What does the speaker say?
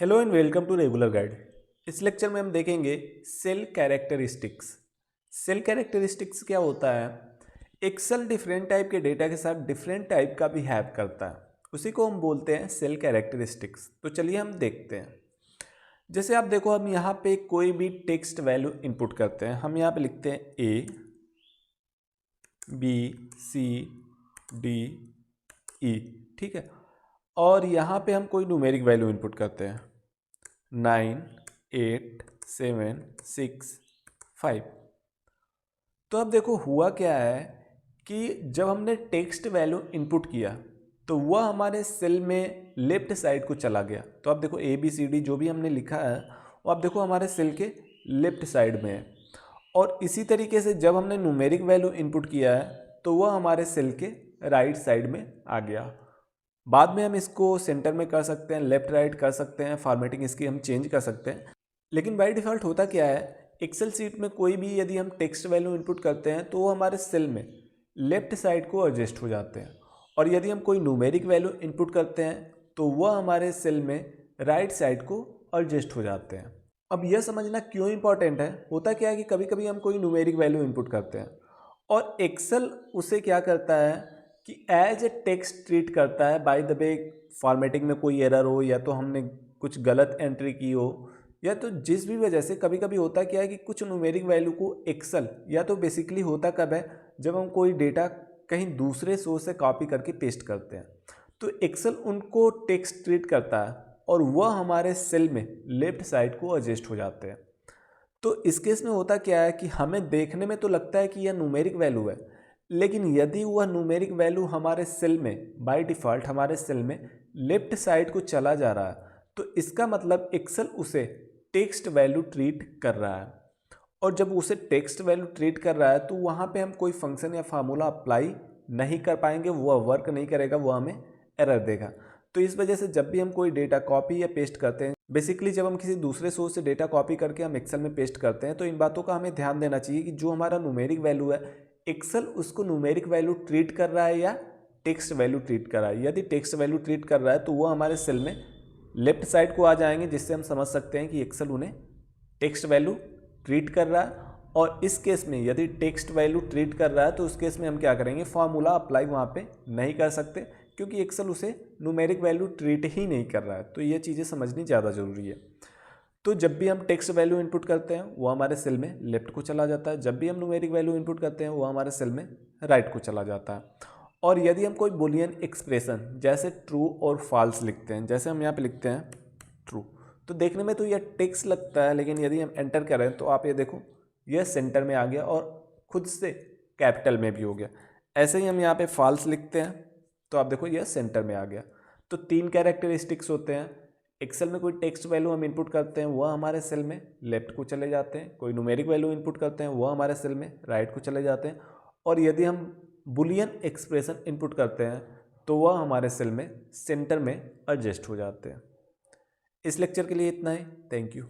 Hello and welcome to regular guide. इस lecture में हम देखेंगे सेल कैरेक्टरिस्टिक्स। सेल कैरेक्टरिस्टिक्स क्या होता है? एक सेल डिफरेंट टाइप के डेटा के साथ डिफरेंट टाइप का बिहेव करता है, उसी को हम बोलते हैं सेल कैरेक्टरिस्टिक्स। तो चलिए हम देखते हैं। जैसे आप देखो, हम यहाँ पे कोई भी टेक्स्ट वैल्यू इनपुट करते हैं। हम यहाँ पे लिखते हैं A B C D E, ठीक है। और यहाँ पे हम कोई न्यूमेरिक वैल्यू इनपुट करते हैं 9 8 7 6 5। तो अब देखो हुआ क्या है कि जब हमने टेक्स्ट वैल्यू इनपुट किया तो वह हमारे सेल में लेफ्ट साइड को चला गया। तो अब देखो ए बी सी डी जो भी हमने लिखा है वो आप देखो हमारे सेल के लेफ्ट साइड में है। और इसी तरीके से जब हमने न्यूमेरिक वैल्यू इनपुट किया है तो वह हमारे सेल के राइट साइड में आ गया। बाद में हम इसको सेंटर में कर सकते हैं, लेफ्ट राइट कर सकते हैं, फॉर्मेटिंग इसकी हम चेंज कर सकते हैं। लेकिन बाय डिफ़ॉल्ट होता क्या है, एक्सेल सीट में कोई भी यदि हम टेक्स्ट वैल्यू इनपुट करते हैं तो वो हमारे सेल में लेफ्ट साइड को एडजस्ट हो जाते हैं। और यदि हम कोई न्यूमेरिक वैल्यू इनपुट करते हैं तो वह हमारे सेल में राइट साइड को एडजस्ट हो जाते हैं। अब यह समझना क्यों इंपॉर्टेंट है, होता क्या है कि कभी कभी हम कोई न्यूमेरिक वैल्यू इनपुट करते हैं और एक्सेल उसे क्या करता है कि एज ए टेक्स्ट ट्रीट करता है। बाय द वे फॉर्मेटिंग में कोई एरर हो या तो हमने कुछ गलत एंट्री की हो या तो जिस भी वजह से कभी कभी होता क्या है कि कुछ न्यूमेरिक वैल्यू को एक्सेल या तो बेसिकली होता कब है, जब हम कोई डेटा कहीं दूसरे सोर्स से कॉपी करके पेस्ट करते हैं तो एक्सेल उनको टेक्स्ट ट्रीट करता है और वह हमारे सेल में लेफ्ट साइड को एडजस्ट हो जाते हैं। तो इस केस में होता क्या है कि हमें देखने में तो लगता है कि यह न्यूमेरिक वैल्यू है, लेकिन यदि वह न्यूमेरिक वैल्यू हमारे सेल में बाय डिफ़ॉल्ट हमारे सेल में लेफ्ट साइड को चला जा रहा है तो इसका मतलब एक्सेल उसे टेक्स्ट वैल्यू ट्रीट कर रहा है। और जब उसे टेक्स्ट वैल्यू ट्रीट कर रहा है तो वहाँ पे हम कोई फंक्शन या फार्मूला अप्लाई नहीं कर पाएंगे, वह वर्क नहीं करेगा, वह हमें एरर देगा। तो इस वजह से जब भी हम कोई डेटा कॉपी या पेस्ट करते हैं, बेसिकली जब हम किसी दूसरे सोर्स से डेटा कॉपी करके हम एक्सेल में पेस्ट करते हैं तो इन बातों का हमें ध्यान देना चाहिए कि जो हमारा न्यूमेरिक वैल्यू है एक्सेल उसको न्यूमेरिक वैल्यू ट्रीट कर रहा है या टेक्स्ट वैल्यू ट्रीट कर रहा है। यदि टेक्स्ट वैल्यू ट्रीट कर रहा है तो वो हमारे सेल में लेफ्ट साइड को आ जाएंगे, जिससे हम समझ सकते हैं कि एक्सेल उन्हें टेक्स्ट वैल्यू ट्रीट कर रहा है। और इस केस में यदि टेक्स्ट वैल्यू ट्रीट कर रहा है तो उस केस में हम क्या करेंगे, फार्मूला अप्लाई वहाँ पे नहीं कर सकते क्योंकि एक्सेल उसे न्यूमेरिक वैल्यू ट्रीट ही नहीं कर रहा है। तो ये चीज़ें समझनी ज़्यादा ज़रूरी है। तो जब भी हम टेक्स्ट वैल्यू इनपुट करते हैं वो हमारे सेल में लेफ्ट को चला जाता है, जब भी हम न्यूमेरिक वैल्यू इनपुट करते हैं वो हमारे सेल में राइट को चला जाता है। और यदि हम कोई बुलियन एक्सप्रेशन जैसे ट्रू और फॉल्स लिखते हैं, जैसे हम यहाँ पे लिखते हैं ट्रू, तो देखने में तो यह टेक्स्ट लगता है, लेकिन यदि हम एंटर करें तो आप ये देखो यह सेंटर में आ गया और खुद से कैपिटल में भी हो गया। ऐसे ही हम यहाँ पे फॉल्स लिखते हैं तो आप देखो यह सेंटर में आ गया। तो 3 कैरेक्टरिस्टिक्स होते हैं। एक्सेल में कोई टेक्स्ट वैल्यू हम इनपुट करते हैं वह हमारे सेल में लेफ्ट को चले जाते हैं, कोई न्यूमेरिक वैल्यू इनपुट करते हैं वह हमारे सेल में राइट को चले जाते हैं, और यदि हम बुलियन एक्सप्रेशन इनपुट करते हैं तो वह हमारे सेल में सेंटर में एडजस्ट हो जाते हैं। इस लेक्चर के लिए इतना ही। Thank you.